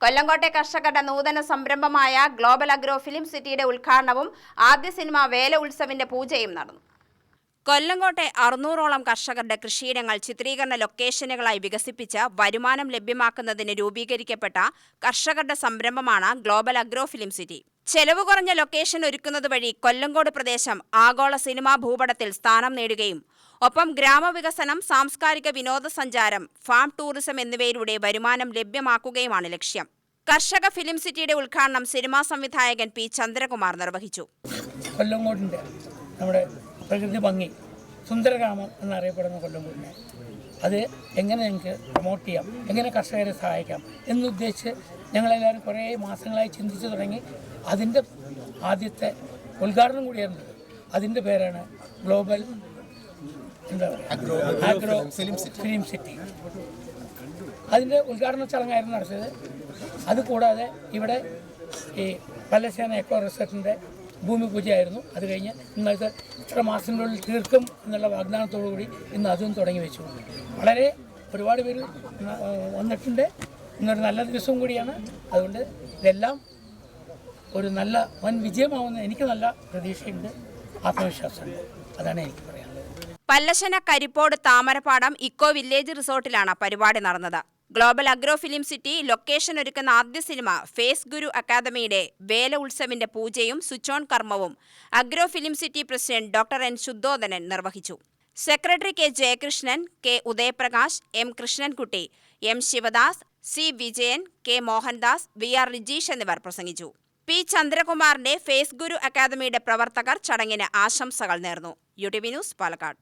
കൊല്ലങ്കോട്ടെ കർഷകരുടെ നൂതന സംരംഭമായ ഗ്ലോബൽ അഗ്രോ ഫിലിം സിറ്റിയുടെ ഉദ്ഘാടനവും ആദ്യ സിനിമ വേല ഉത്സവിന്റെ പൂജയും നടന്നു. കൊല്ലങ്കോട്ടെ 600ഓളം കർഷകരുടെ കൃഷിയിടങ്ങൾ ചിത്രീകരണ ലൊക്കേഷനുകളായി വികസിപ്പിച്ച് വരുമാനം ലഭ്യമാക്കുന്നതിന് രൂപീകരിക്കപ്പെട്ട കർഷകരുടെ സംരംഭമാണ് ഗ്ലോബൽ അഗ്രോ ഫിലിം സിറ്റി. ചെലവ് കുറഞ്ഞ ലൊക്കേഷൻ ഒരുക്കുന്നത് വഴി കൊല്ലങ്കോട് പ്രദേശം ആഗോള സിനിമാ ഭൂപടത്തിൽ സ്ഥാനം നേടുകയും ഒപ്പം ഗ്രാമവികസനം, സാംസ്കാരിക വിനോദസഞ്ചാരം, ഫാം ടൂറിസം എന്നിവയിലൂടെ വരുമാനം ലഭ്യമാക്കുകയുമാണ് ലക്ഷ്യം. കർഷക ഫിലിം സിറ്റിയുടെ ഉദ്ഘാടനം സിനിമാ സംവിധായകൻ പി ചന്ദ്രകുമാർ നിർവഹിച്ചു. കൊല്ലങ്കോടിൻ്റെ നമ്മുടെ പ്രകൃതി ഭംഗി, സുന്ദരഗ്രാമം എന്നറിയപ്പെടുന്ന കൊല്ലങ്കോടിനെ അത് എങ്ങനെ ഞങ്ങൾക്ക് പ്രൊമോട്ട് ചെയ്യാം, എങ്ങനെ കർഷകരെ സഹായിക്കാം എന്നുദ്ദേശിച്ച് ഞങ്ങളെല്ലാവരും കുറേ മാസങ്ങളായി ചിന്തിച്ചു തുടങ്ങി. അതിൻ്റെ ആദ്യത്തെ ഉദ്ഘാടനം കൂടിയായിരുന്നു. അതിൻ്റെ പേരാണ് ഗ്ലോബൽ അഗ്രോ ഫിലിം സിറ്റി. അതിൻ്റെ ഉദ്ഘാടന ചടങ്ങായിരുന്നു നടത്തിയത്. അതുകൂടാതെ ഇവിടെ ഈ പല്ലശ്ശേന എക്കോ റിസോർട്ടിൻ്റെ ഭൂമി പൂജയായിരുന്നു. അത് കഴിഞ്ഞ് ഇന്നത്തെ ഇത്ര മാസത്തിനുള്ളിൽ തീർക്കും എന്നുള്ള വാഗ്ദാനത്തോടുകൂടി ഇന്ന് അതും തുടങ്ങി വെച്ചു. വളരെ ഒരുപാട് പേര് വന്നിട്ടുണ്ട്. ഇന്നൊരു നല്ല ദിവസവും കൂടിയാണ്. അതുകൊണ്ട് ഇതെല്ലാം ഒരു നല്ല വൻ വിജയമാവുന്ന എനിക്ക് നല്ല പ്രതീക്ഷയുണ്ട്, ആത്മവിശ്വാസമുണ്ട്. അതാണ് എനിക്ക് പറയാനുള്ളത്. പല്ലശ്ശേന കരിപ്പോട് താമരപ്പാടം ഇക്കോ വില്ലേജ് റിസോർട്ടിലാണ് പരിപാടി നടന്നത്. Global agro film city location ഒരുക്കുന്ന ആദ്യ സിനിമ ഫേസ് ഗുരു അക്കാദമിയുടെ വേല ഉത്സവിന്റെ പൂജയും സ്വിച്ച് ഓൺ കർമ്മവും agro film city president doctor N Shuddhodanan നിർവഹിച്ചു. Secretary K Jayakrishnan, K Udayaprakash, M Krishnankutty, M Sivadas, C Vijayan, K Mohandas, V R Rijeesh എന്നിവർ പ്രസംഗിച്ചു. പി ചന്ദ്രകുമാറിന്റെ ഫേസ് ഗുരു അക്കാദമിയുടെ പ്രവർത്തകർ ചടങ്ങിന് ആശംസകൾ നേർന്നു. UTV news, Palakkad.